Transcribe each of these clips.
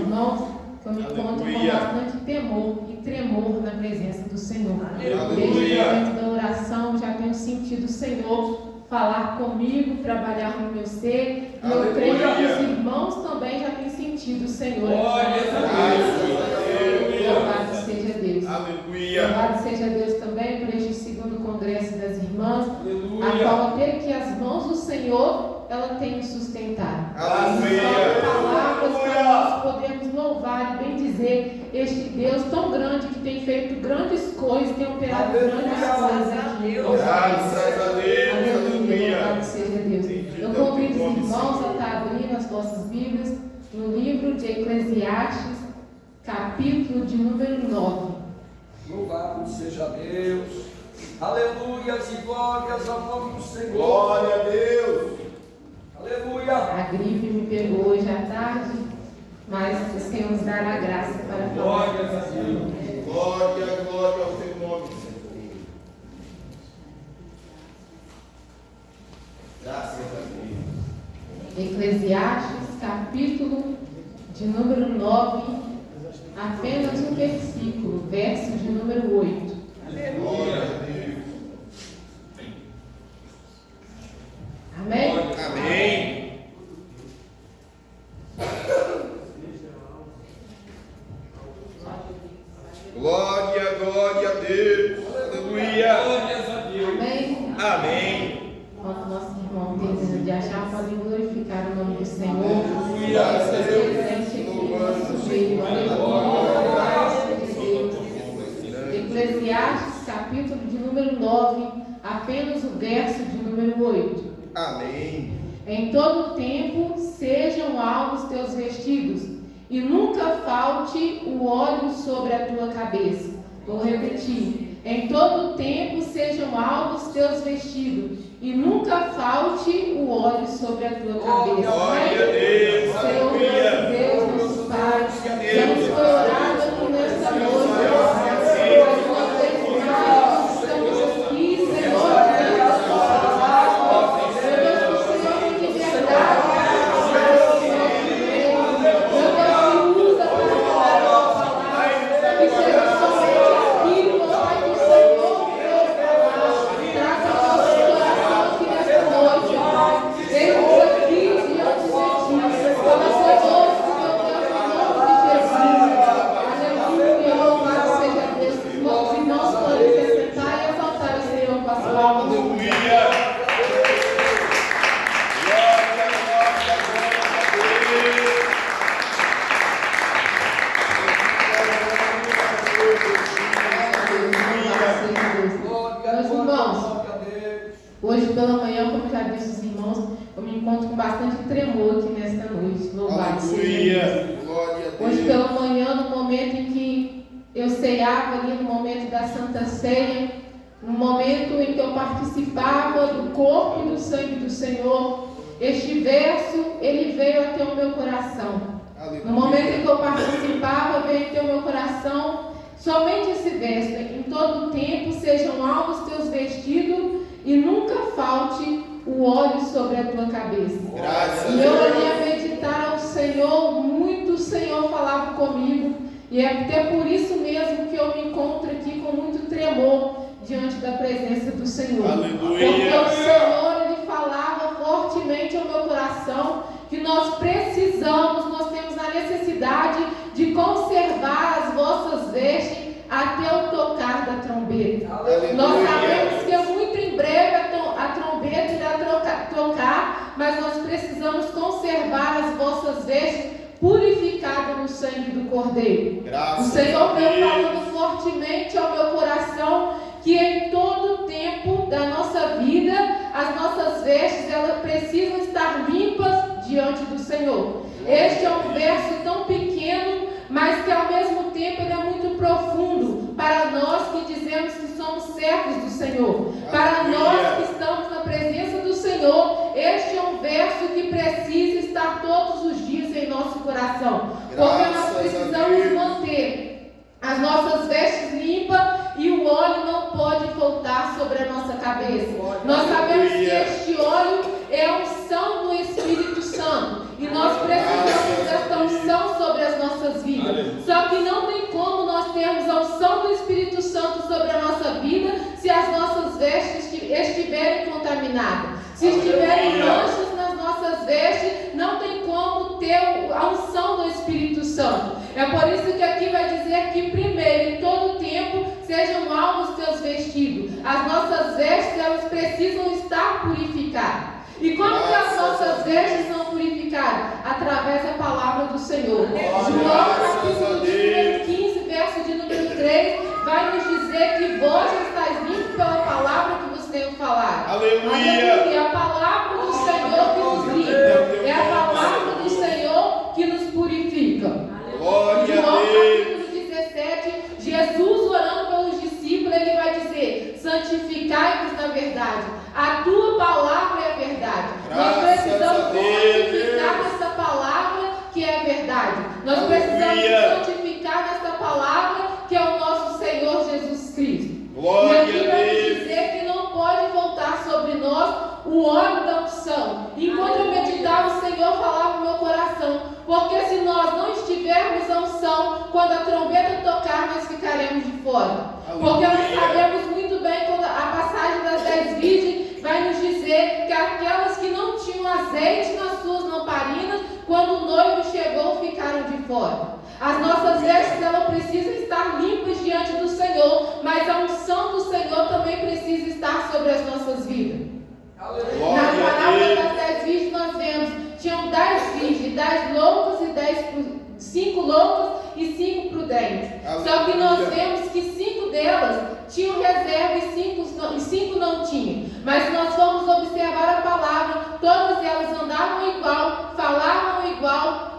irmãos, que eu me encontro com bastante temor e tremor na presença do Senhor. Desde o momento da oração, já tenho sentido o Senhor falar comigo, trabalhar no meu ser. E eu creio que os irmãos também já têm sentido o Senhor. Louvado seja Deus. Louvado seja Deus também por este segundo congresso das irmãs, a qual aquele que as mãos do Senhor, ela tem nos sustentado. São palavras para nós podermos louvar e bem dizer este Deus tão grande que tem feito grandes coisas, tem operado grandes coisas aqui. Graças a Deus. Aleluia. Louvado seja Deus. Eu convido os irmãos a estar abrindo as vossas Bíblias no livro de Eclesiastes, capítulo de número 9. Louvado seja Deus. Aleluias e glórias ao nome do Senhor. Glória a Deus. Aleluia. A gripe me pegou hoje à tarde, mas o Senhor nos dará graça para falar. Glórias a Deus. Glória ao teu nome, Senhor. Graças a Deus. Eclesiastes, capítulo de número 9, apenas um versículo, verso de número 8. Glória a Deus. Amém? Amém. Glória a Deus. Aleluia. Glórias a Deus. Amém? Amém. Enquanto nosso irmão tenta de achar, podem glorificar o nome do Senhor. Aleluia. Presente aqui no nosso meio. Eclesiastes, capítulo de número 9, apenas o verso de número 8. Amém. Em todo tempo sejam alvos teus vestidos, e nunca falte o óleo sobre a tua cabeça. Vou repetir. Em todo tempo sejam alvos teus vestidos, e nunca falte o óleo sobre a tua cabeça. Glória a Deus. Senhor, nosso Deus, nosso Pai, já nos foi orado aqui nesta noite. Mais uma vez mais, estamos aqui, Senhor, diante da tua palavra. Meu Deus, que o Senhor tem liberdade para falar ao nosso meio. Meu Deus, me usa para falar a tua palavra. Que seja somente aquilo, meu Pai, que o Senhor quer falar. Traga o nosso coração aqui nesta noite, ó Pai. Estamos aqui diante de Ti. Fala conosco, meu Deus, em nome de Jesus. Aleluia, louvado seja Deus. Os irmãos podem se sentar e exaltar o Senhor com as palmas. Aleluia. Meus irmãos, hoje pela manhã, como já disse os irmãos, eu me encontro com bastante tremor aqui nesta noite. Louvado seja Deus. Aleluia. Glória a Hoje Deus. pela manhã, no momento em que eu ceiava ali, no momento da Santa Ceia, no momento em que eu participava do corpo e do sangue do Senhor, este verso, ele veio até o meu coração. No momento em que eu participava, veio até o meu coração somente esse verso: em todo tempo sejam alvos teus vestidos e nunca falte o óleo sobre a tua cabeça. Graças E a eu Deus. ali a meditar ao Senhor, muito o Senhor falava comigo, e é até por isso mesmo que eu me encontro aqui com muito tremor diante da presença do Senhor. Aleluia. Porque o Senhor, ele falava fortemente ao meu coração que nós precisamos, nós temos a necessidade de conservar as vossas vestes até o tocar da trombeta. Aleluia. Nós sabemos que é muito em breve a trombeta irá tocar, mas nós precisamos conservar as vossas vestes purificadas no sangue do Cordeiro. Graças O Senhor a veio Deus. falando fortemente ao meu coração que em todo o tempo da nossa vida, as nossas vestes, elas precisam estar limpas diante do Senhor. Este é um verso tão pequeno, mas que ao mesmo tempo ele é muito profundo para nós que dizemos que somos servos do Senhor. Para nós que estamos na presença do Senhor, este é um verso que precisa estar todos os dias em nosso coração. Porque nós precisamos manter as nossas vestes limpas e o óleo não pode faltar sobre a nossa cabeça. Nós sabemos que este óleo é a unção do Espírito Santo. E nós precisamos desta unção sobre as nossas vida. Só que não tem como nós termos a unção do Espírito Santo sobre a nossa vida se as nossas vestes estiverem contaminadas. Se estiverem manchas nas nossas vestes, não tem como ter a unção do Espírito Santo. É por isso que aqui vai dizer que primeiro, em todo tempo, sejam alvos teus vestidos. As nossas vestes, elas precisam estar purificadas. E como que as nossas vestes são purificadas? Através da palavra do Senhor. João, capítulo de número 15, verso de número 3, vai nos dizer que vós já estáis limpos pela palavra que vos tenho falado. Aleluia. A palavra do Senhor que nos limpa. É a palavra do Senhor que nos purifica. Glória João, a Deus. capítulo 17, Jesus orando pelos discípulos, ele vai dizer: santificai-vos na verdade. A tua palavra é a verdade. Nós precisamos santificar nessa palavra que é a verdade. Nós precisamos santificar nessa palavra que é o nosso Senhor Jesus Cristo. Glória E aqui vai a Deus. dizer que não pode voltar sobre nós o óleo da unção. Enquanto eu meditava, o Senhor falava no meu coração: porque se nós não estivermos a unção, quando a trombeta tocar, nós ficaremos de fora. Porque nós sabemos muito bem, quando a passagem das 10 virgens vai nos dizer que aquelas que não tinham azeite nas suas lamparinas, quando o noivo chegou, ficaram de fora. As nossas vestes, elas precisam estar limpas diante do Senhor, mas a unção do Senhor também precisa estar sobre as nossas vidas. Na parábola das 10 virgens nós vemos, tinham 10 virgens, 10 loucas e 5 loucas e 5 prudentes. Só que nós vemos que 5 delas tinham reserva e 5 não tinham. Mas se nós formos observar a palavra, todas elas andavam igual, falavam igual.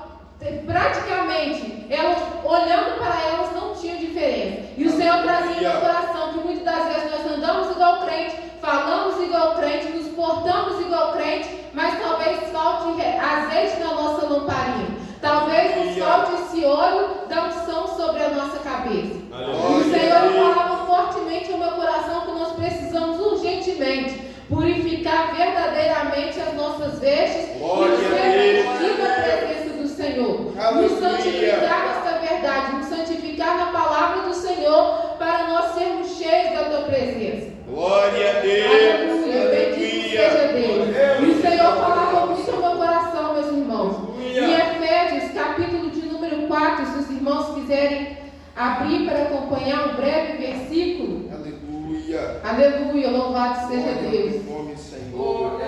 Praticamente, elas, olhando para elas, não tinham diferença. E o Senhor trazia no coração que muitas das vezes nós andamos igual crente, falamos igual crente, nos portamos igual crente, mas talvez falte azeite na nossa lamparina. Talvez nos falte esse óleo da unção sobre a nossa cabeça. E o Senhor falava fortemente no meu coração que nós precisamos urgentemente purificar verdadeiramente as nossas vestes e ser vestidos da presença do Senhor. Nos santificar nesta verdade, nos santificar na palavra do Senhor, para nós sermos cheios da tua presença. Glória a Deus. Aleluia, bendito seja Deus. E o Senhor falava muito no meu coração, meus irmãos. Em Efésios, capítulo de número 4, se os irmãos quiserem abrir para acompanhar um breve versículo. Aleluia. Aleluia, louvado seja Glória Deus. ao nome, Senhor.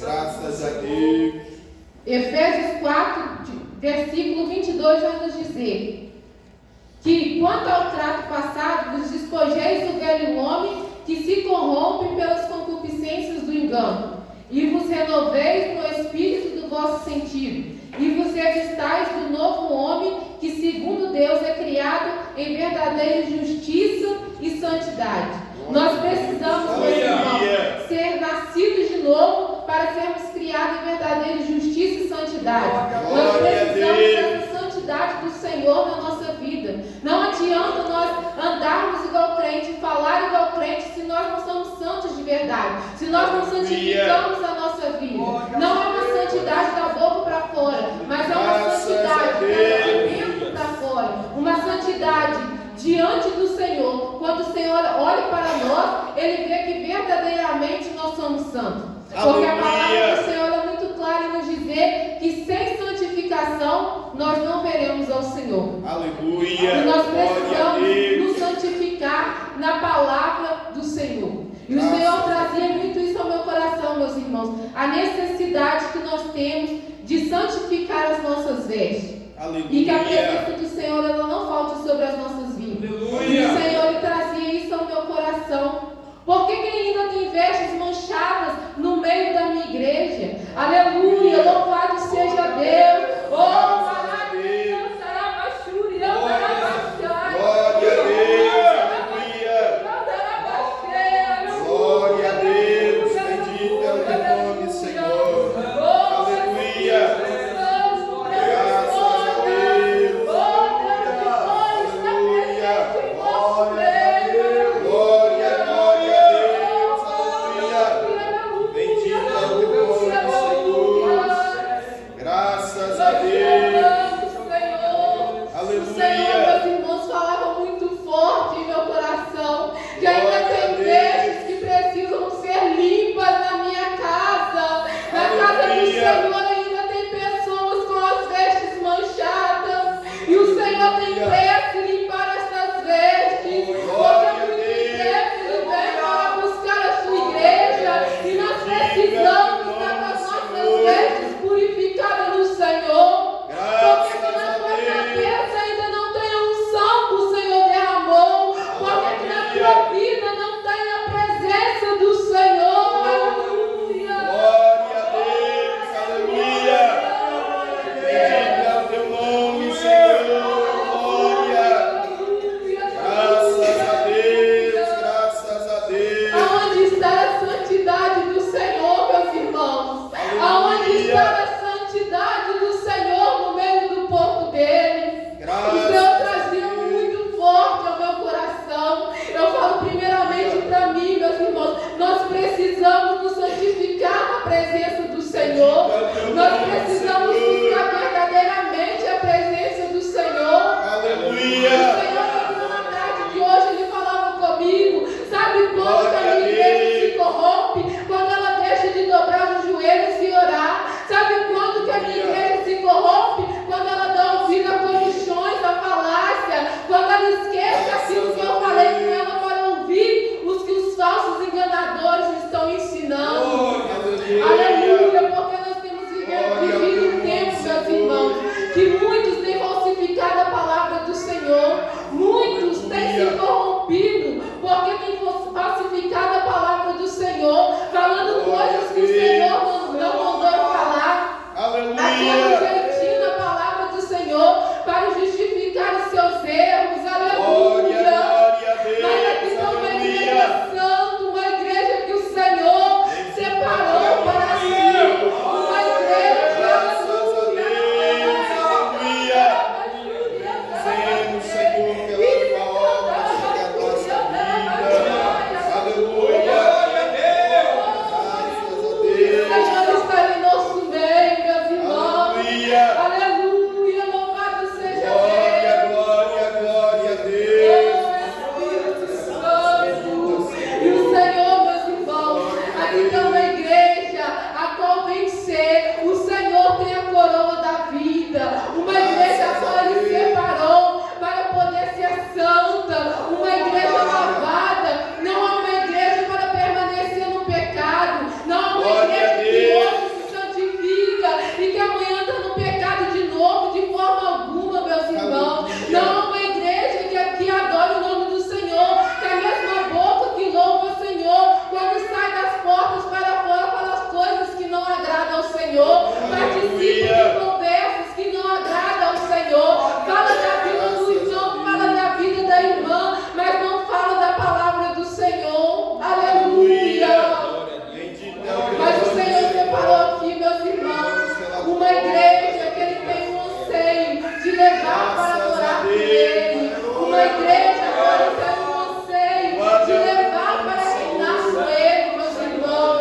Graças a Deus. Efésios 4, versículo 22 vai nos dizer que, quanto ao trato passado, vos despojeis do velho homem que se corrompe pelas concupiscências do engano, e vos renoveis no espírito do vosso sentido, e vos revistais do novo homem que, segundo Deus, é criado em verdadeira justiça e santidade. Nós precisamos, meus irmãos, ser nascidos de novo para sermos criados em verdadeira justiça e santidade. Nós precisamos dessa santidade do Senhor na nossa vida. Não adianta nós andarmos igual crente, falar igual crente, se nós não somos santos de verdade, se nós não santificamos a nossa vida. Não é uma santidade da boca para fora, mas é uma santidade de dentro para fora. Uma santidade diante do Senhor. Quando o Senhor olha para nós, Ele vê que verdadeiramente nós somos santos. Porque a palavra do Senhor é muito clara em nos dizer que sem santificação nós não veremos ao Senhor. Aleluia. E nós precisamos nos santificar na palavra do Senhor. E o Senhor trazia muito isso ao meu coração, meus irmãos. A necessidade que nós temos de santificar as nossas vestes. Aleluia. E que a presença do Senhor ela não falte sobre as nossas vidas. Aleluia. E o Senhor ele trazia isso ao meu coração. Por que ainda tem vestes manchadas no meio da minha igreja? Aleluia, louvado seja Deus. Oh, maravilha, sarabachuri, sarabachai. Glória a Deus. Glória a Deus. Bendito é o teu nome, Senhor. Aleluia. Graças a Deus. Glória, glória a Deus. Aleluia. Bendito é o teu nome, Senhor. igreja agora está no anseio de levar para reinar com Ele, meus irmãos.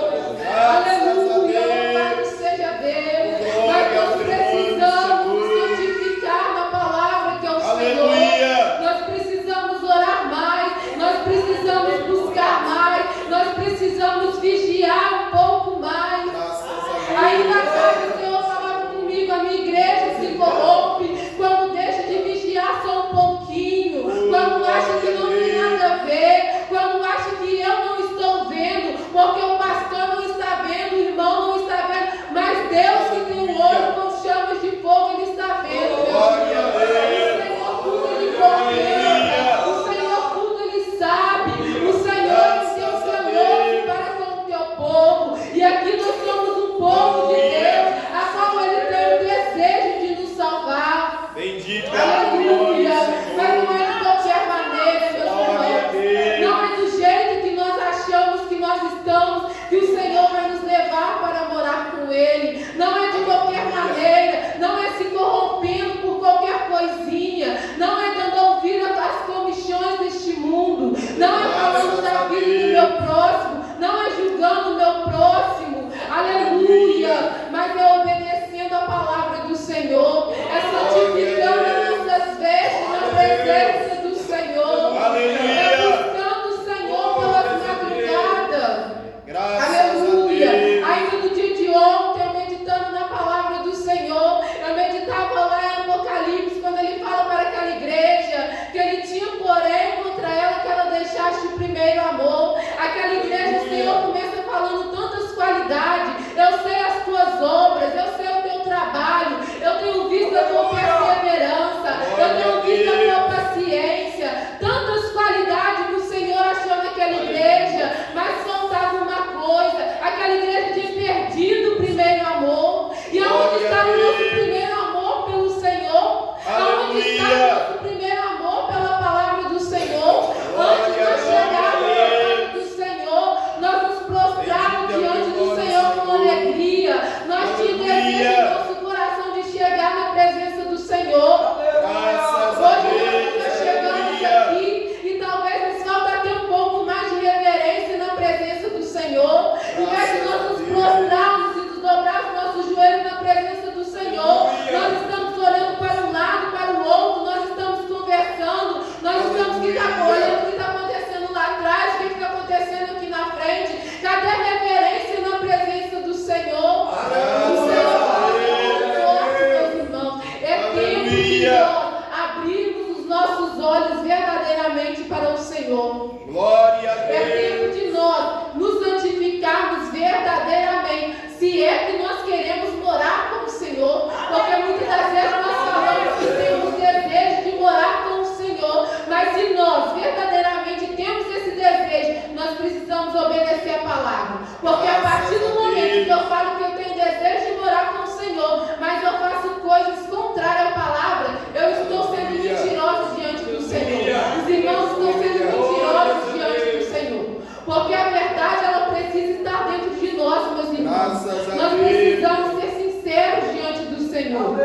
Aleluia, louvado seja Deus. Mas nós precisamos nos santificar na palavra que é o Senhor. Nós precisamos orar mais, nós precisamos buscar mais, nós precisamos vigiar um pouco mais. Aí na casa o Senhor falava comigo, a minha igreja se corrompe quando deixa de vigiar só um pouquinho, quando acha que não tem nada a ver, quando acha que eu não estou vendo, porque o pastor não está vendo, o irmão não está vendo, mas Deus que tem o olho com chamas de fogo, Ele está vendo, meu Deus. O Senhor tudo Ele contempla, o Senhor tudo Ele sabe, o Senhor é o seu amor para com o teu povo, e aqui nós somos um povo de Deus, a qual Ele tem o desejo de nos salvar. Bendito Aleluia! Mas não é de qualquer maneira, meus irmãos. Não é do jeito que nós achamos que nós estamos, que o Senhor vai nos levar para morar com Ele. Não é de qualquer maneira, não é se corrompendo por qualquer coisinha, não é dando ouvido às comichões deste mundo, não é falando da vida do meu próximo, não é julgando o meu próximo. Aleluia! Mas é obedecendo a palavra do Senhor, é santificando as nossas vestes na presença do Senhor, é buscando o Senhor pelas madrugadas. Aleluia! Ainda no dia de ontem, eu meditando na palavra do Senhor, eu meditava lá em Apocalipse, quando ele fala para aquela igreja que ele tinha porém contra ela que ela deixasse o primeiro amor. Aquela igreja, o Senhor começa falando tantas qualidades. Eu sei as tuas obras, eu sei o teu trabalho, eu tenho visto a tua perseverança, eu tenho visto a tua paciência, tantas qualidades que o Senhor achou naquela igreja, mas faltava uma coisa: aquela igreja tinha perdido o primeiro amor. E aonde está o nosso primeiro amor pelo Senhor? Aonde está o nosso primeiro amor pela palavra do Senhor? Antes de nós chegarmos na palavra do Senhor, nós nos prostrarmos diante do Senhor com alegria. Nós tínhamos desejo em nosso coração de chegar na presença do Senhor. Hoje nós chegamos aqui e talvez nos falta ter um pouco mais de reverência na presença do Senhor. Em vez de nós nos prostrarmos e nos dobrarmos nossos joelhos na presença do Senhor, nós estamos olhando para um lado, para o outro, nós estamos conversando, nós estamos olhando o que está acontecendo lá atrás, o que está acontecendo aqui na frente. Cadê a reverência na presença do Senhor? O Senhor fala conosco, meus irmãos. É tempo de nós abrirmos os nossos olhos verdadeiramente para o Senhor. Glória a É Deus. tempo de nós nos santificarmos verdadeiramente, se é que nós queremos morar com o Senhor, porque muitas das vezes nós falamos que temos desejo de morar com o Senhor, mas se nós verdadeiramente temos esse desejo, nós precisamos obedecer a palavra, porque a partir do momento que eu falo que eu tenho desejo de morar com o Senhor, mas eu faço coisas contrárias à palavra, eu estou sendo mentiroso diante do Senhor. Os irmãos estão sendo mentirosos diante do Senhor, porque a verdade ela precisa estar dentro de nós, meus irmãos. Nós precisamos ser sinceros diante do Senhor.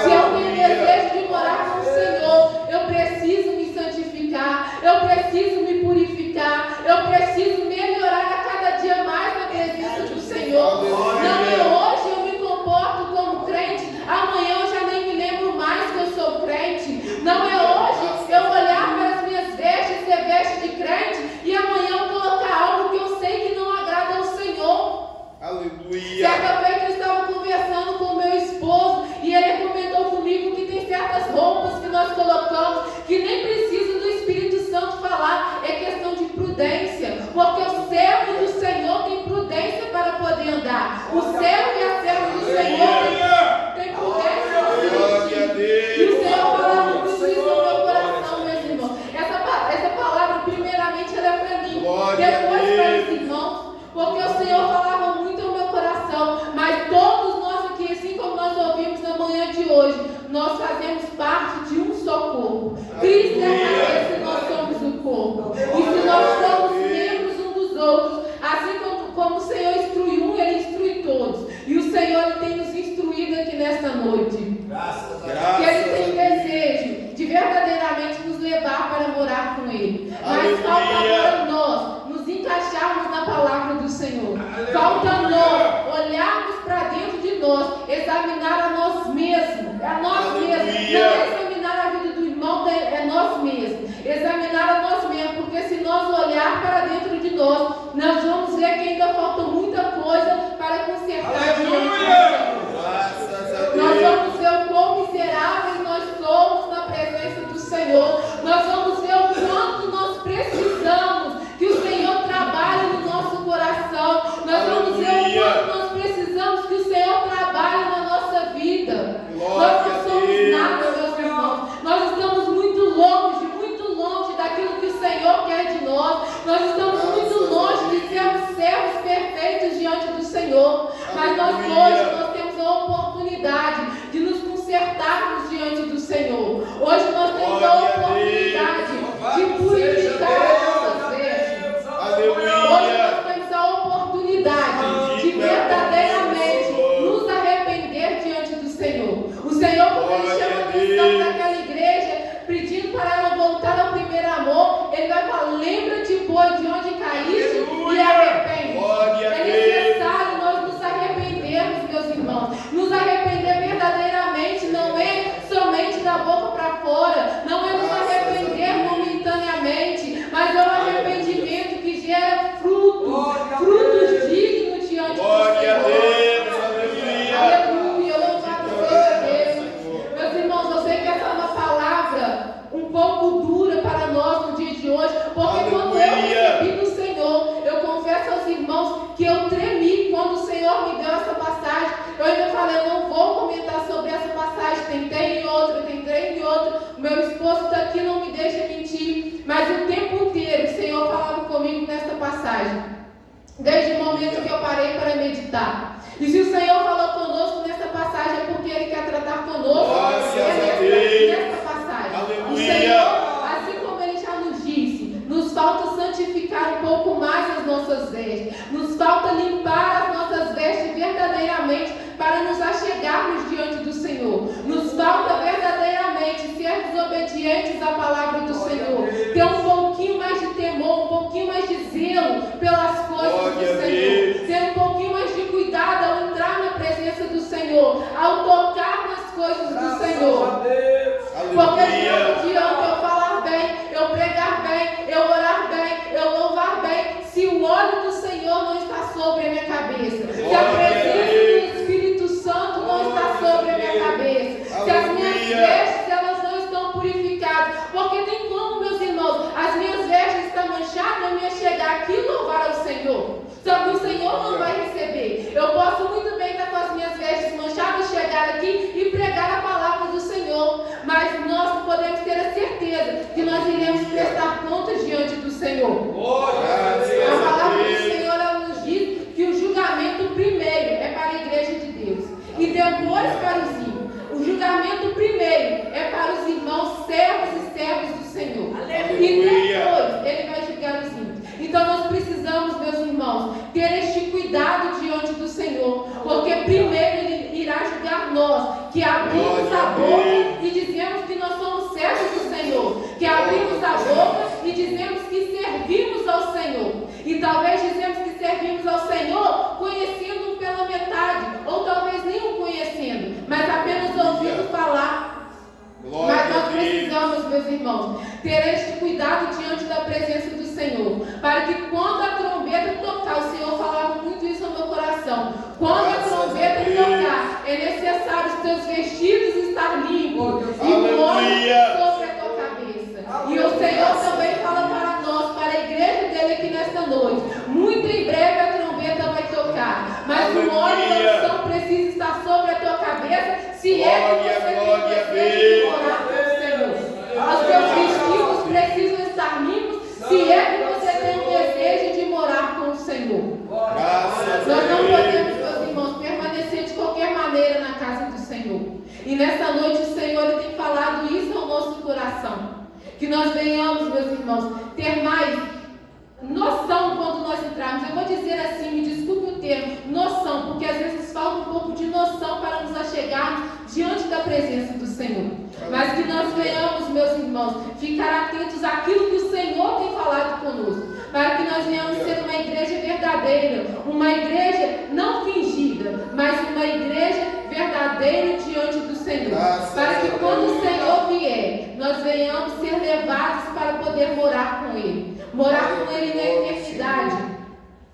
Se eu tenho desejo de morar com o Senhor, eu preciso me santificar, eu preciso me purificar, eu preciso melhorar a cada dia mais na presença do Senhor. Não é hoje eu me comporto como crente, amanhã eu já nem me lembro mais que eu sou crente. Não é hoje eu olhar para as minhas vestes, ser veste de crente, e amanhã eu colocar algo que eu sei que não agrada ao Senhor. Aleluia. Certa vez eu estava conversando com o meu esposo e ele comentou comigo que tem certas roupas que nós colocamos que nem precisa do Espírito Santo falar, é questão de prudência, porque o servo do Senhor tem prudência para poder andar. O servo e a serva do Senhor tem prudência para se vestir. E o Senhor falava muito isso no meu coração, meus irmãos. Essa palavra, primeiramente, ela é para mim, depois para os irmãos, porque o Senhor falava muito ao meu coração, mas todos nós aqui, assim como nós ouvimos na manhã de hoje, nós fazemos parte de um só corpo. Cristo é a cabeça e nós somos o corpo. E se nós somos membros uns dos outros, assim como o Senhor instrui um, Ele instrui todos. E o Senhor Ele tem nos instruído aqui nesta noite. Que Ele tem desejo de verdadeiramente nos levar para examinar a nós mesmos, a nós mesmos, não examinar a vida do irmão, é nós mesmos, examinar a nós mesmos, porque se nós olhar para dentro de nós vamos ver que ainda falta muita coisa para consertar diante do Senhor. Nós vamos ver o quão miseráveis nós somos na presença do Senhor. Nós vamos ver o quanto nós precisamos que o Senhor trabalhe no nosso coração. Nós vamos ver o quanto nós precisamos que o Senhor trabalhe na nossa vida. Nós não somos nada, meus irmãos. Nós estamos muito longe daquilo que o Senhor quer de nós. Nós estamos muito longe de sermos servos perfeitos diante do Senhor. Mas nós temos a oportunidade de nos consertarmos diante do Senhor. Hoje nós temos a oportunidade de purificar as nossas vestes. Hoje nós temos a oportunidade de verdadeiramente nos arrepender diante do Senhor. O Senhor, quando Ele chama a atenção daquela igreja, pedindo para ela voltar ao primeiro amor, Ele vai falar: lembra-te, pois, de onde caíste e arrepende. É necessário nós nos arrependermos, meus irmãos. Nos arrepender verdadeiramente não é somente da boca para fora, não é nos arrepender momentaneamente, mas é um arrependimento que gera frutos dignos diante do Senhor. Aleluia, louvado seja Deus. Meus irmãos, eu sei que essa é uma palavra um pouco dura para nós no dia de hoje, porque quando eu recebi do Senhor, eu confesso aos irmãos que eu tremi quando o Senhor me deu essa passagem. Eu ainda falei: eu não vou comentar sobre essa passagem, tentei em outra, o meu esposo está aqui, não me deixa mentir, mas o tempo inteiro o Senhor falava comigo nessa passagem, desde o momento que eu parei para meditar. E se o Senhor falou conosco nessa passagem, é porque Ele quer tratar conosco nessa passagem. O Senhor, assim como Ele já nos disse, nos falta santificar um pouco mais as nossas vestes, nos falta limpar as nossas vestes verdadeiramente para nos achegarmos diante do Senhor. Nos falta verdadeiramente sermos obedientes à palavra do Senhor, ter um pouquinho mais de temor, um pouquinho mais de zelo pelas coisas do Senhor, ter um pouquinho mais de cuidado ao entrar na presença do Senhor, ao tocar nas coisas do Senhor. Porque não adianta eu falar bem, eu pregar bem, eu orar bem, eu louvar bem, se o óleo do Senhor não está sobre a minha cabeça, se a presença do Espírito Santo não está sobre a minha cabeça, se as minhas vestes elas não estão purificadas. Porque tem como, meus irmãos, as minhas vestes estão manchadas, eu ia chegar aqui e louvar ao Senhor, só que o Senhor não vai receber. Eu posso muito bem estar com as minhas vestes manchadas, chegar aqui e pregar a palavra do Senhor, mas nós podemos ter a certeza que nós iremos prestar contas diante do Senhor. A palavra do Senhor ela nos diz que o julgamento primeiro é para a igreja de Deus e depois para os ímpios. O julgamento primeiro é para os irmãos servos e servas do Senhor. E depois Ele vai julgar os ímpios. Então nós precisamos, meus irmãos, ter este cuidado diante do Senhor, porque primeiro Ele irá julgar nós, que abrimos a boca e dizemos que nós somos servos do Senhor, que abrimos a boca e dizemos que servimos ao Senhor, e talvez dizemos que servimos ao Senhor conhecendo-o pela metade, ou talvez nem o conhecendo, mas apenas ouvindo falar. Mas nós precisamos, meus irmãos, ter este cuidado diante da presença do Senhor, para que quando a trombeta tocar, o Senhor falava muito isso no meu coração, quando a trombeta tocar, é necessário os teus vestidos estar limpos e o óleo sobre a tua cabeça. E o Senhor também fala para nós, para a igreja dele aqui nesta noite, muito em breve a trombeta vai tocar, mas o óleo da unção precisa estar sobre a tua cabeça, se é que você tem desejo de morar com o Senhor. Os teus vestidos precisam estar limpos, se é que você tem o desejo de morar com o Senhor. Nós não podemos, meus irmãos, permanecer de qualquer maneira na casa do Senhor. E nessa noite o Senhor Ele tem falado isso ao nosso coração. Que nós venhamos, meus irmãos, ter mais noção quando nós entrarmos. Eu vou dizer assim, me desculpe o termo, noção, porque às vezes falta um pouco de noção para nos achegarmos diante da presença do Senhor. Mas que nós venhamos, meus irmãos, ficar atentos àquilo que o Senhor tem falado conosco, para que nós venhamos ser uma igreja verdadeira, uma igreja não fingida, mas uma igreja verdadeiro diante do Senhor. Para que quando o Senhor vier, nós venhamos ser levados para poder morar com Ele. Morar com Ele na eternidade.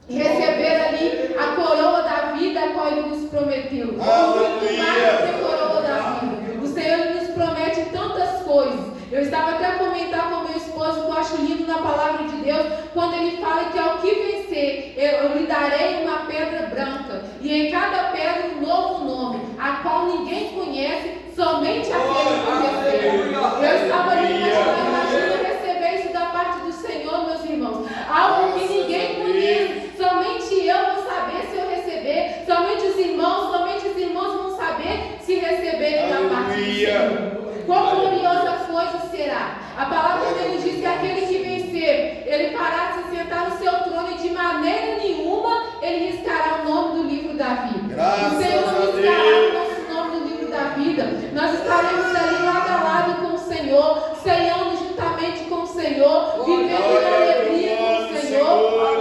E receber ali a coroa da vida a qual Ele nos prometeu. Muito mais do que a coroa da vida. O Senhor nos promete tantas coisas. Eu estava até a comentar com meu esposo que eu acho lindo na palavra de Deus, quando Ele fala que ao que vencer, eu lhe darei uma pedra branca, e em cada pedra um novo nome, a qual ninguém conhece, somente aquele que recebeu. Eu estava ali imaginando receber isso da parte do Senhor, meus irmãos. Algo que ninguém conhece, somente eu vou saber se eu receber, somente os irmãos vão saber se receberem da parte do Senhor. Quão gloriosa coisa será! A palavra de Deus diz que aquele que vencer, ele fará se sentar no seu trono e de maneira nenhuma ele riscará o nome do livro da vida. O Senhor não riscará o nosso nome do livro da vida. Nós estaremos ali lado a lado com o Senhor, ceiando juntamente com o Senhor, vivendo em alegria com o Senhor.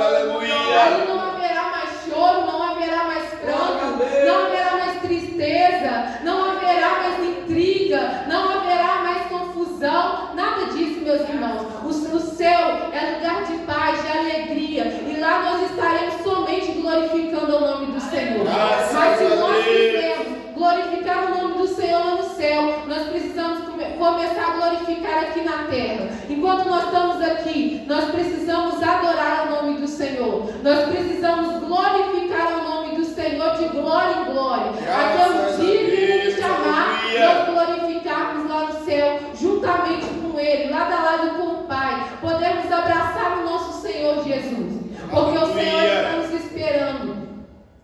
Ali não haverá mais choro, não haverá mais pranto, não haverá mais tristeza, não haverá mais intriga, não haverá mais confusão, nada disso, meus irmãos. O céu é lugar de paz, de alegria, e lá nós estaremos somente glorificando o nome do Senhor. Mas se nós quisermos glorificar o nome do Senhor no céu, nós precisamos começar a glorificar aqui na terra. Enquanto nós estamos aqui, nós precisamos adorar o nome do Senhor. Nós precisamos glorificar o nome do Senhor de glória em glória. Até o dia que Ele nos chamar, nós glorificarmos lá no céu, juntamente com Ele, lado a lado com o Pai. Podemos abraçar o nosso Senhor Jesus, porque o Senhor está nos esperando.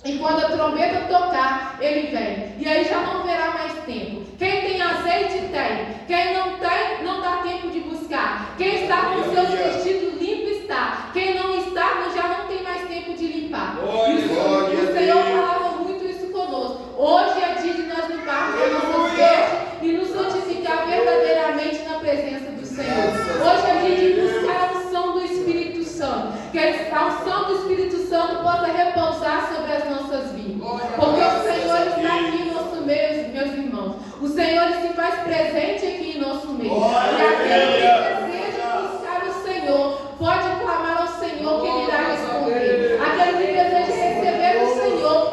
E quando a trombeta tocar, Ele vem. E aí já não haverá mais tempo. Quem tem azeite tem. Quem não tem, não dá tempo de buscar. Quem está com seus vestidos limpos está. Quem não está, já não tem mais tempo de limpar. E o Senhor falava muito isso conosco. Hoje é dia de nós limparmos as nossas vestes e nos santificar verdadeiramente na presença do Senhor. Hoje é dia de buscar a unção do Espírito Santo. Que a unção do Espírito Santo possa repousar sobre as nossas vidas. Porque o Senhor está aqui em nosso meio, meus irmãos. O Senhor se faz presente aqui em nosso meio. E aquele que deseja buscar o Senhor, pode clamar ao Senhor que Ele irá responder. Aquele que deseja receber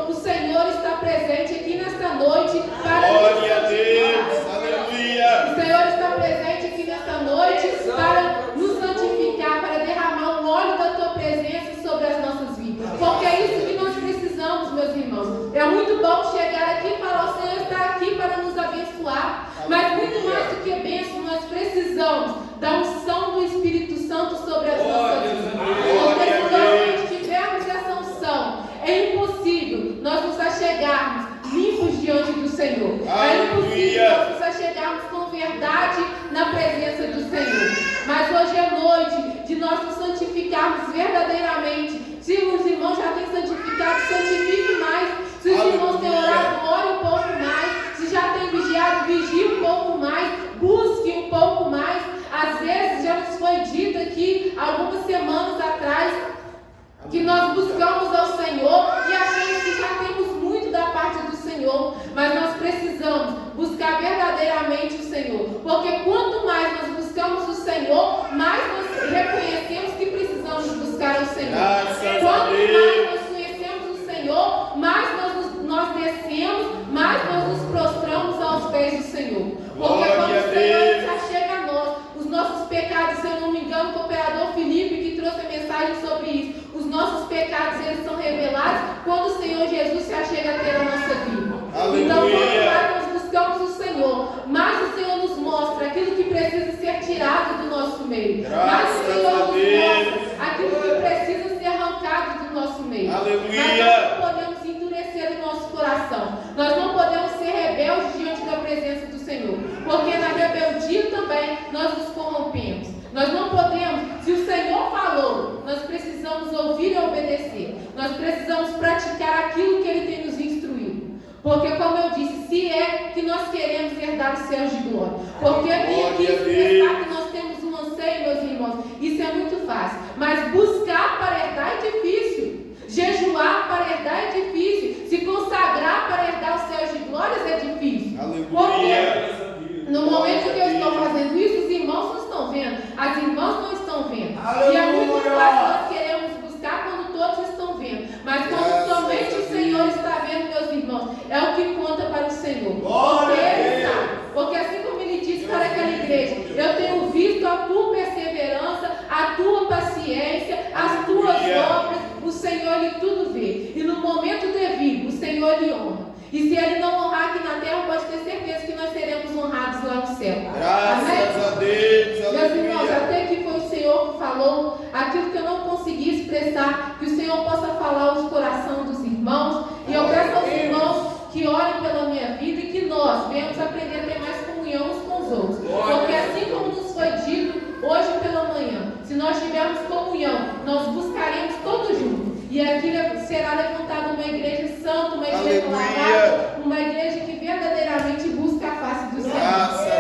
o Senhor está presente aqui nesta noite para glória a Deus. Aleluia. O Senhor está presente aqui nesta noite para nos santificar, para derramar o óleo da Tua presença sobre as nossas vidas. Porque é isso que nós precisamos, meus irmãos. É muito bom chegar aqui e falar: o Senhor está aqui para nos abençoar. Mas muito mais do que bênção, nós precisamos da unção do Espírito Santo sobre as nossas vidas. Porque se nós não tivermos essa unção, é impossível nós nos achegarmos limpos diante do Senhor. É impossível nós nos achegarmos com verdade na presença do Senhor. Mas hoje é noite de nós nos santificarmos verdadeiramente. Se os irmãos já têm santificado, santifique mais. Se os irmãos têm orado, ore um pouco mais. Se já têm vigiado, vigie um pouco mais. Busque um pouco mais. Às vezes já nos foi dito aqui, algumas semanas atrás, que nós buscamos ao Senhor e achamos que já temos muito da parte do Senhor, mas nós precisamos buscar verdadeiramente o Senhor, porque quanto mais nós buscamos o Senhor, mais nós reconhecemos que precisamos buscar o Senhor. Quanto mais nós conhecemos o Senhor, mais nós descemos, mais nós nos prostramos aos pés do Senhor, porque quando o Senhor se achega a nós, os nossos pecados, se eu não me engano, o cooperador Felipe que trouxe a mensagem sobre isso, os nossos pecados, eles são revelados quando o Senhor Jesus se achega a ter a nossa vida. Aleluia. Então, quanto mais nós buscamos o Senhor, mais o Senhor nos mostra aquilo que precisa ser tirado do nosso meio. Mais o Senhor nos mostra aquilo que precisa ser arrancado do nosso meio. Aleluia. Mas nós não podemos endurecer o nosso coração. Nós não podemos ser rebeldes diante da presença do Senhor. Porque na rebeldia também nós nos corrompemos. Nós não podemos, se o Senhor falou, nós precisamos ouvir e obedecer. Nós precisamos praticar aquilo que Ele tem nos instruído. Porque, como eu disse, se é que nós queremos herdar os céus de glória. Porque vim aqui expressar que nós temos um anseio, meus irmãos. Isso é muito fácil. Mas buscar para herdar é difícil. Jejuar para herdar é difícil. Se consagrar para herdar os céus de glórias ciência, as tuas obras, o Senhor Ele tudo vê. E no momento devido, o Senhor Ele honra. E se Ele não honrar aqui na terra, pode ter certeza que nós seremos honrados lá no céu. Graças a Deus. Meus irmãos, Aleluia. até que foi o Senhor que falou aquilo que eu não consegui expressar, que o Senhor possa falar aos corações dos irmãos. E eu peço aos irmãos que orem pela minha vida e que nós venhamos aprender a ter mais comunhão uns com os outros. Porque assim como nos foi dito hoje pela manhã, se nós tivermos comunhão, nós buscaremos todos juntos. E aqui será levantada uma igreja santa, uma igreja lavada, uma igreja que verdadeiramente busca a face do Senhor.